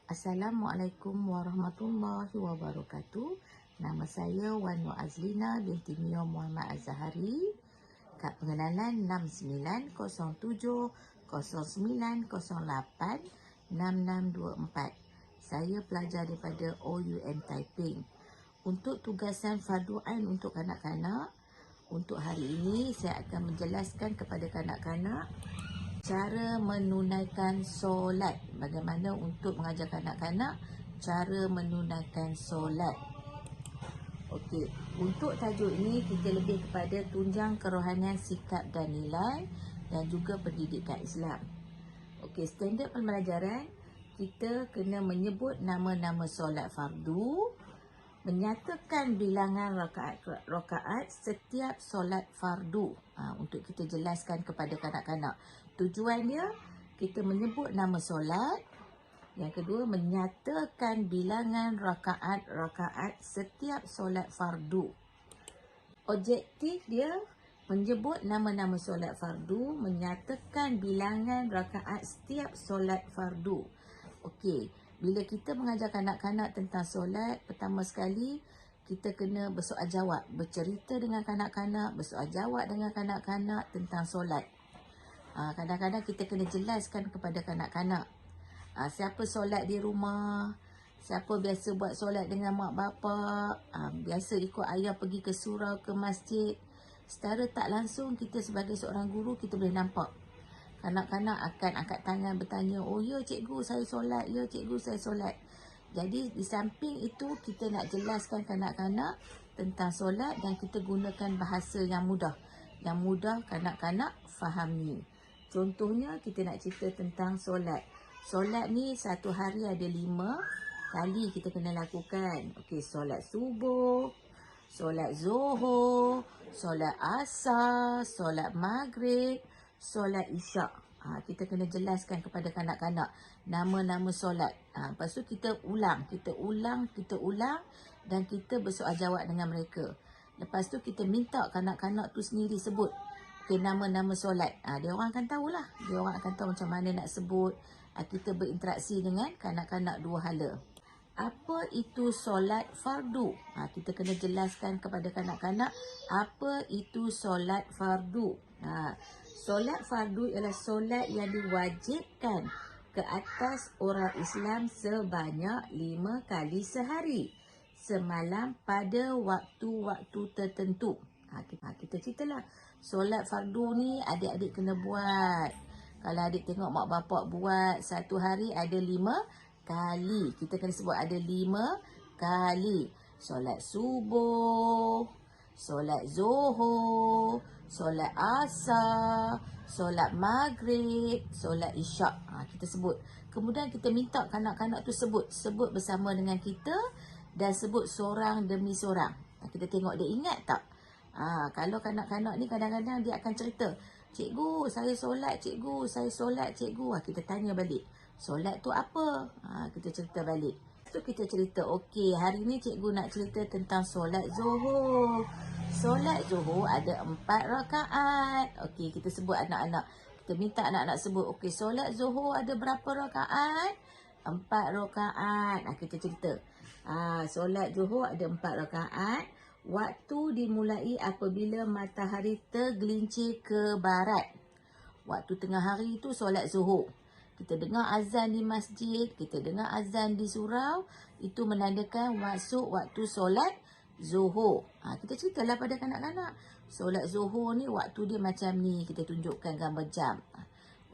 Assalamualaikum warahmatullahi wabarakatuh. Nama saya Wan Nur Azlina binti Mio Muhammad Az-Zahari. Kad pengenalan 690709086624. Saya pelajar daripada OUM Taiping. Untuk tugasan fardu ain untuk kanak-kanak, untuk hari ini saya akan menjelaskan kepada kanak-kanak cara menunaikan solat. Bagaimana untuk mengajar kanak-kanak cara menunaikan solat. Okey, untuk tajuk ini kita lebih kepada tunjang kerohanian, sikap dan nilai dan juga pendidikan Islam. Okey, standard pembelajaran kita kena menyebut nama-nama solat fardu, menyatakan bilangan rakaat setiap solat fardu. Untuk kita jelaskan kepada kanak-kanak. Tujuannya kita menyebut nama solat. Yang kedua, menyatakan bilangan rakaat setiap solat fardu. Objektif dia menyebut nama-nama solat fardu, menyatakan bilangan rakaat setiap solat fardu. Okey, bila kita mengajar kanak-kanak tentang solat, pertama sekali kita kena bersoal jawab, bercerita dengan kanak-kanak, bersoal jawab dengan kanak-kanak tentang solat. Kadang-kadang kita kena jelaskan kepada kanak-kanak siapa solat di rumah, siapa biasa buat solat dengan mak bapak, biasa ikut ayah pergi ke surau, ke masjid. Secara tak langsung kita sebagai seorang guru kita boleh nampak kanak-kanak akan angkat tangan bertanya, oh ya cikgu saya solat, ya cikgu saya solat. Jadi di samping itu kita nak jelaskan kanak-kanak tentang solat dan kita gunakan bahasa yang mudah kanak-kanak fahami. Contohnya kita nak cerita tentang solat. Solat ni satu hari ada 5 kali kita kena lakukan. Okey, solat subuh, solat zuhur, solat asar, solat maghrib, solat isyak. Kita kena jelaskan kepada kanak-kanak nama-nama solat. Lepas tu kita ulang dan kita bersoal jawab dengan mereka. Lepas tu kita minta kanak-kanak tu sendiri sebut nama-nama solat. Dia orang akan tahulah. Dia orang akan tahu macam mana nak sebut. Kita berinteraksi dengan kanak-kanak dua hala. Apa itu solat fardu? Kita kena jelaskan kepada kanak-kanak apa itu solat fardu. Solat fardu ialah solat yang diwajibkan ke atas orang Islam sebanyak 5 kali sehari, semalam pada waktu-waktu tertentu. Kita ceritalah. Solat fardu ni adik-adik kena buat. Kalau adik tengok mak bapak buat, satu hari ada 5 kali. Kita kena sebut ada 5 kali. Solat subuh, solat zuhur, solat asar, solat maghrib, solat isyak. Kita sebut. Kemudian kita minta kanak-kanak tu sebut bersama dengan kita dan sebut seorang demi seorang. Kita tengok dia ingat tak? Kalau kanak-kanak ni kadang-kadang dia akan cerita, cikgu saya solat, cikgu saya solat, cikgu. Kita tanya balik, solat tu apa? Kita cerita balik. Tu kita cerita, okey hari ni cikgu nak cerita tentang solat zuhur. Solat zuhur ada 4 rakaat. Okey, kita sebut anak-anak. Kita minta anak-anak sebut, okey solat zuhur ada berapa rakaat? 4 rakaat. Kita cerita. Solat zuhur ada 4 rakaat. Waktu dimulai apabila matahari tergelincir ke barat. Waktu tengah hari itu solat zuhur. Kita dengar azan di masjid, kita dengar azan di surau, itu menandakan masuk waktu solat zuhur. Kita ceritalah pada kanak-kanak. Solat zuhur ni waktu dia macam ni, kita tunjukkan gambar jam.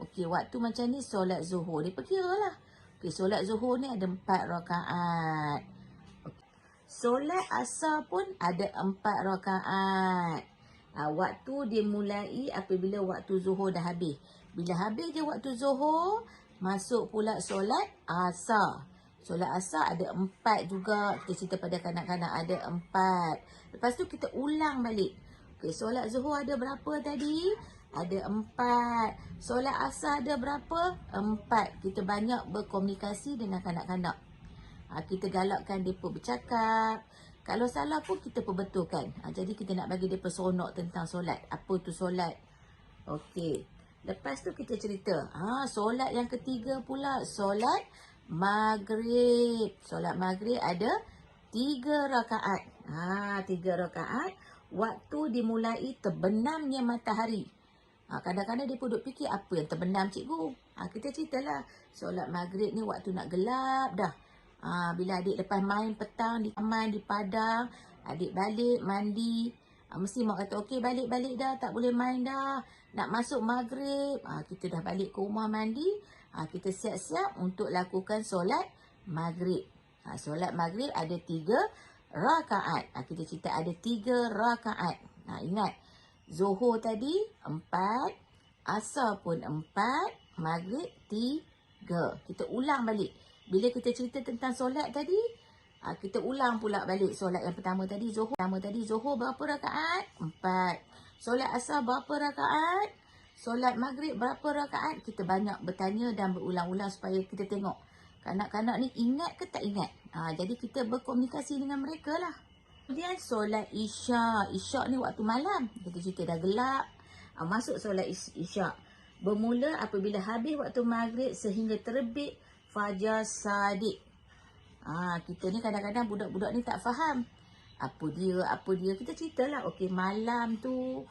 Okey, waktu macam ni solat zuhur. Dia perkiralah. Okey, solat zuhur ni ada 4 rakaat. Solat asar pun ada 4 rakaat. Waktu dimulai apabila waktu zuhur dah habis. Bila habis je waktu zuhur, masuk pula solat asar. Solat asar ada 4 juga. Kita cerita pada kanak-kanak ada 4. Lepas tu kita ulang balik. Okay, solat zuhur ada berapa tadi? Ada 4. Solat asar ada berapa? 4. Kita banyak berkomunikasi dengan kanak-kanak. Kita galakkan mereka bercakap. Kalau salah pun kita perbetulkan. Jadi kita nak bagi mereka seronok tentang solat. Apa tu solat? Okey. Lepas tu kita cerita. Solat yang ketiga pula. Solat maghrib. Solat maghrib ada 3 rakaat. 3 rakaat. Waktu dimulai terbenamnya matahari. Kadang-kadang dia pun duk fikir apa yang terbenam cikgu. Kita ceritalah. Solat maghrib ni waktu nak gelap dah. Bila adik lepas main petang di taman, di padang, adik balik mandi. Mesti mak kata okey balik-balik dah, tak boleh main dah. Nak masuk maghrib. Kita dah balik ke rumah mandi. Kita siap-siap untuk lakukan solat maghrib. Solat maghrib ada 3 rakaat. Kita cerita ada 3 rakaat. Ingat, Zuhur tadi 4, Asar pun 4, Maghrib 3. Kita ulang balik. Bila kita cerita tentang solat tadi, kita ulang pula balik solat yang pertama tadi. Zuhur berapa rakaat? 4. Solat Asar berapa rakaat? Solat Maghrib berapa rakaat? Kita banyak bertanya dan berulang-ulang supaya kita tengok kanak-kanak ni ingat ke tak ingat. Jadi kita berkomunikasi dengan mereka lah. Kemudian solat Isyak. Isyak ni waktu malam. Kita cerita dah gelap. Masuk solat Isyak. Bermula apabila habis waktu maghrib sehingga terbit fajar sadiq. Kita ni kadang-kadang budak-budak ni tak faham. Apa dia. Kita ceritalah. Okey, malam tu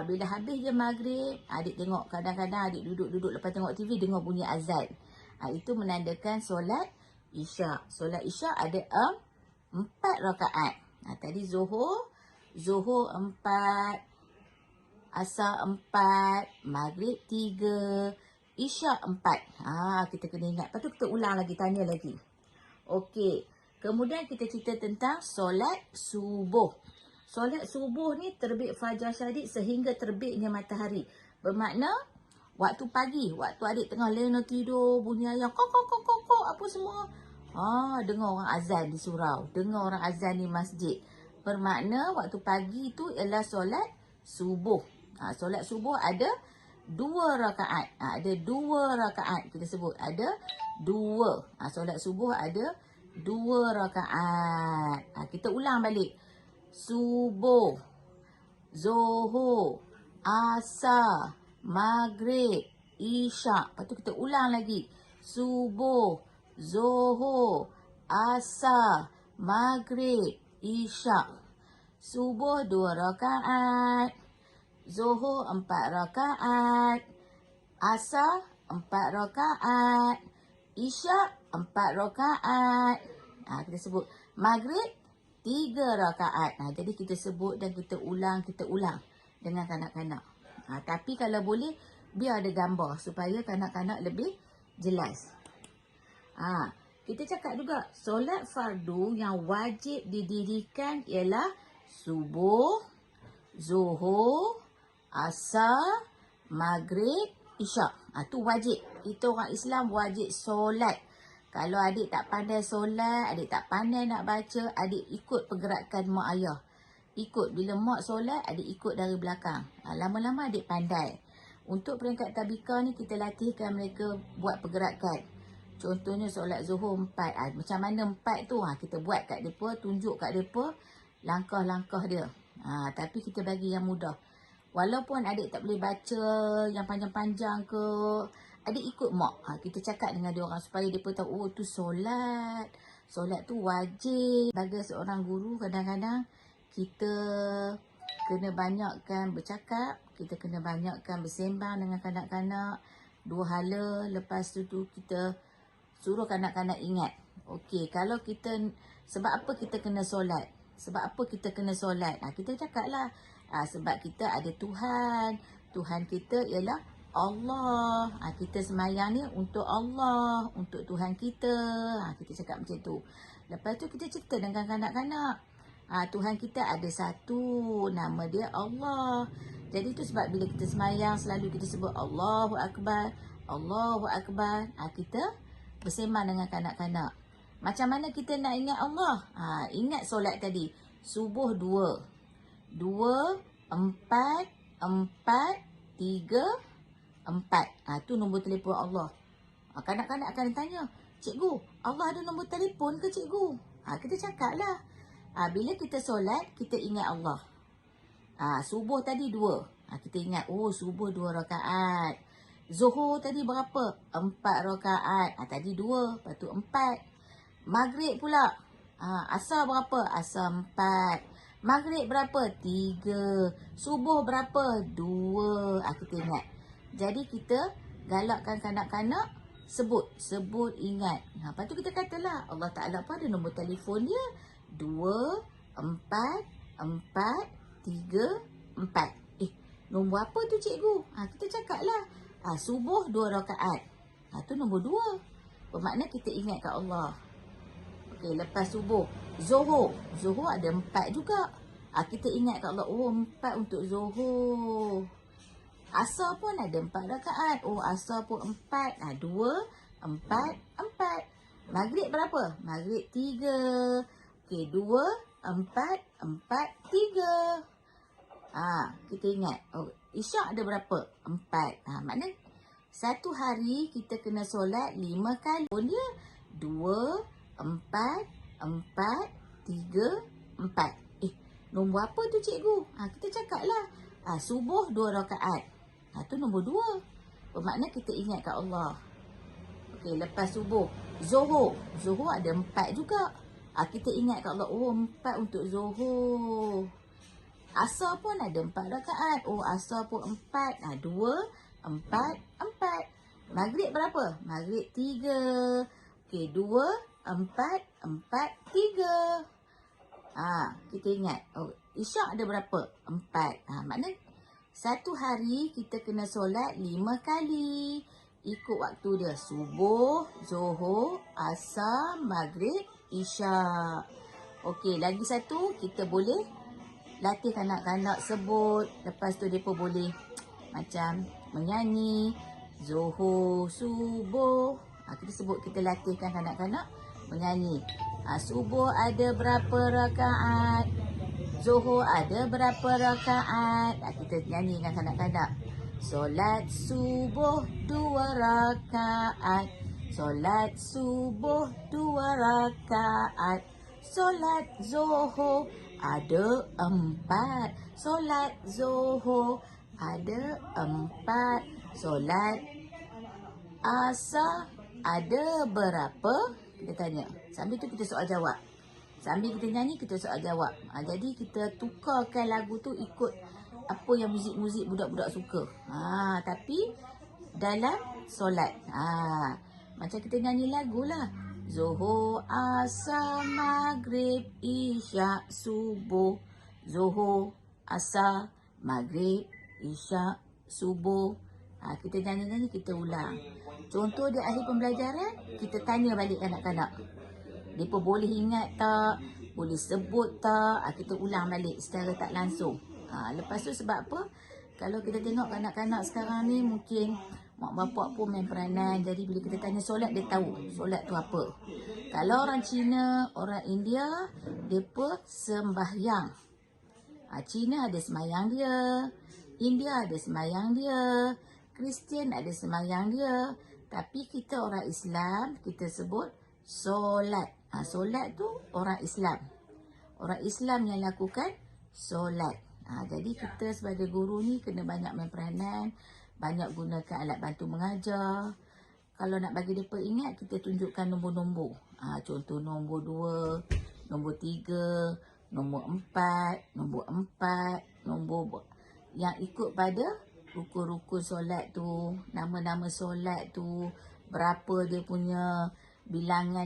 bila habis je maghrib, adik tengok kadang-kadang adik duduk-duduk lepas tengok TV dengar bunyi azan. Itu menandakan solat Isyak. Solat Isyak ada 4 rakaat. Tadi Zuhur 4, Asar 4, Maghrib 3, Isyak 4. Kita kena ingat. Lepas tu kita ulang lagi, tanya lagi. Okey. Kemudian kita cerita tentang solat subuh. Solat subuh ni terbit fajar sadiq sehingga terbitnya matahari. Bermakna waktu pagi, waktu adik tengah lena tidur, bunyi ayam kok apa semua. Dengar orang azan di surau, dengar orang azan di masjid. Bermakna waktu pagi tu ialah solat subuh. Solat subuh ada 2 rakaat. Ada 2 rakaat kita sebut. Ada 2. Solat subuh ada 2 rakaat. Kita ulang balik. Subuh, Zuhur, Asar, Maghrib, Isyak. Lepas tu kita ulang lagi. Subuh, Zuhur, Asar, Maghrib, Isyak. Subuh 2 rakaat. Zuhur 4 rakaat. Asar 4 rakaat. Isyak 4 rakaat. Kita sebut Maghrib 3 rakaat. Jadi kita sebut dan kita ulang dengan kanak-kanak. Tapi kalau boleh, biar ada gambar supaya kanak-kanak lebih jelas. Kita cakap juga, solat fardu yang wajib didirikan ialah subuh, zuhur, asar, maghrib, isyak. Tu wajib. Kita orang Islam wajib solat. Kalau adik tak pandai solat, adik tak pandai nak baca, adik ikut pergerakan mak ayah. Ikut. Bila mak solat, adik ikut dari belakang. Lama-lama adik pandai. Untuk peringkat tabika ni, kita latihkan mereka buat pergerakan. Contohnya solat zuhur 4. Macam mana 4 tu? Kita buat kat mereka, tunjuk kat mereka langkah-langkah dia. Tapi kita bagi yang mudah. Walaupun adik tak boleh baca yang panjang-panjang ke, adik ikut mak. Kita cakap dengan dia orang supaya dia pun tahu, tu solat. Solat tu wajib. Sebagai seorang guru, kadang-kadang kita kena banyakkan bercakap. Kita kena banyakkan bersembang dengan kanak-kanak. 2 hala. Lepas tu kita suruh kanak-kanak ingat. Okey, kalau kita, sebab apa kita kena solat? Sebab apa kita kena solat? Kita cakaplah. Sebab kita ada Tuhan. Tuhan kita ialah Allah. Kita semayang ni untuk Allah, untuk Tuhan kita. Kita cakap macam tu. Lepas tu kita cerita dengan kanak-kanak. Tuhan kita ada satu, nama dia Allah. Jadi tu sebab bila kita semayang selalu kita sebut Allahu Akbar, Allahu Akbar. Kita bersembang dengan kanak-kanak. Macam mana kita nak ingat Allah? Ingat solat tadi. Subuh 2, 4, 3, 4. Tu nombor telefon Allah. Kanak-kanak akan tanya, cikgu, Allah ada nombor telefon ke cikgu? Kita cakap lah. Bila kita solat, kita ingat Allah. Subuh tadi 2. Kita ingat, subuh 2 rakaat. Zuhur tadi berapa? 4 rakaat. Tadi 2, lepas tu 4. Maghrib pula. Asar berapa? Asar 4. Maghrib berapa? 3. Subuh berapa? 2. Kita ingat. Jadi kita galakkan kanak-kanak sebut. Sebut, ingat. Lepas tu kita katalah Allah Ta'ala pun ada nombor telefon dia. 2, 4, 4, 3, 4. Nombor apa tu cikgu? Kita cakap lah. Subuh 2 rakaat. Tu nombor 2. Bermakna kita ingat kat Allah. Okey, lepas subuh. Zuhur. Zuhur ada 4 juga. Kita ingat kat Allah. 4 untuk zuhur. Asar pun ada 4 rakaat. Asar pun 4. 2, 4, 4. Maghrib berapa? Maghrib 3. Okey, 2, 4, 4, 3. Kita ingat. Isyak ada berapa? 4. Maknanya satu hari kita kena solat 5 kali. Dia 2, 4, 4, 3, 4. Nombor apa tu cikgu? Kita cakap lah. Subuh 2 rakaat. Tu nombor 2. Bermakna kita ingat kat Allah. Okey, lepas subuh. Zuhur. Zuhur ada 4 juga. Kita ingat kat Allah. 4 untuk zuhur. Asar pun ada 4 rakaat. Asar pun 4. 2, 4, 4. Maghrib berapa? Maghrib 3. Okey, 2, 4, 4, 3. Kita ingat. Isyak ada berapa? 4. Maknanya satu hari kita kena solat 5 kali. Ikut waktu dia. Subuh, zuhur, asar, maghrib, isyak. Okey, lagi satu. Kita boleh latih kanak-kanak sebut. Lepas tu mereka boleh macam menyanyi. Zuhur, subuh. Kita sebut, kita latihkan kanak-kanak menyanyi. Subuh ada berapa rakaat? Zuhur ada berapa rakaat? Kita nyanyi dengan kanak-kanak. Solat subuh 2 rakaat. Solat subuh 2 rakaat. Solat zuhur ada 4. Solat zuhur ada 4. Solat asar ada berapa? Kita tanya. Sambil tu kita soal jawab. Sambil kita nyanyi, kita soal jawab. Jadi kita tukarkan lagu tu ikut apa yang muzik-muzik budak-budak suka. Tapi dalam solat. Macam kita nyanyi lagu lah. Zuhur, asar, maghrib, isyak, subuh. Zuhur, asar, maghrib, isyak, subuh. Kita nyanyi-nyanyi, kita ulang. Contoh di akhir pembelajaran, kita tanya balik anak-anak. Mereka boleh ingat tak? Boleh sebut tak? Kita ulang balik secara tak langsung. Lepas tu sebab apa? Kalau kita tengok kanak-kanak sekarang ni mungkin mak bapak pun main peranan. Jadi bila kita tanya solat, dia tahu solat tu apa. Kalau orang Cina, orang India, mereka sembahyang. Cina ada sembahyang dia. India ada sembahyang dia. Kristian ada sembahyang dia. Tapi kita orang Islam, kita sebut solat. Solat tu orang Islam. Orang Islam yang lakukan solat. Jadi kita sebagai guru ni kena banyak main peranan. Banyak gunakan alat bantu mengajar. Kalau nak bagi mereka ingat, kita tunjukkan nombor-nombor. Contoh nombor 2, nombor 3, nombor 4, nombor 4, nombor yang ikut pada rukun-rukun solat tu, nama-nama solat tu, berapa dia punya bilangan.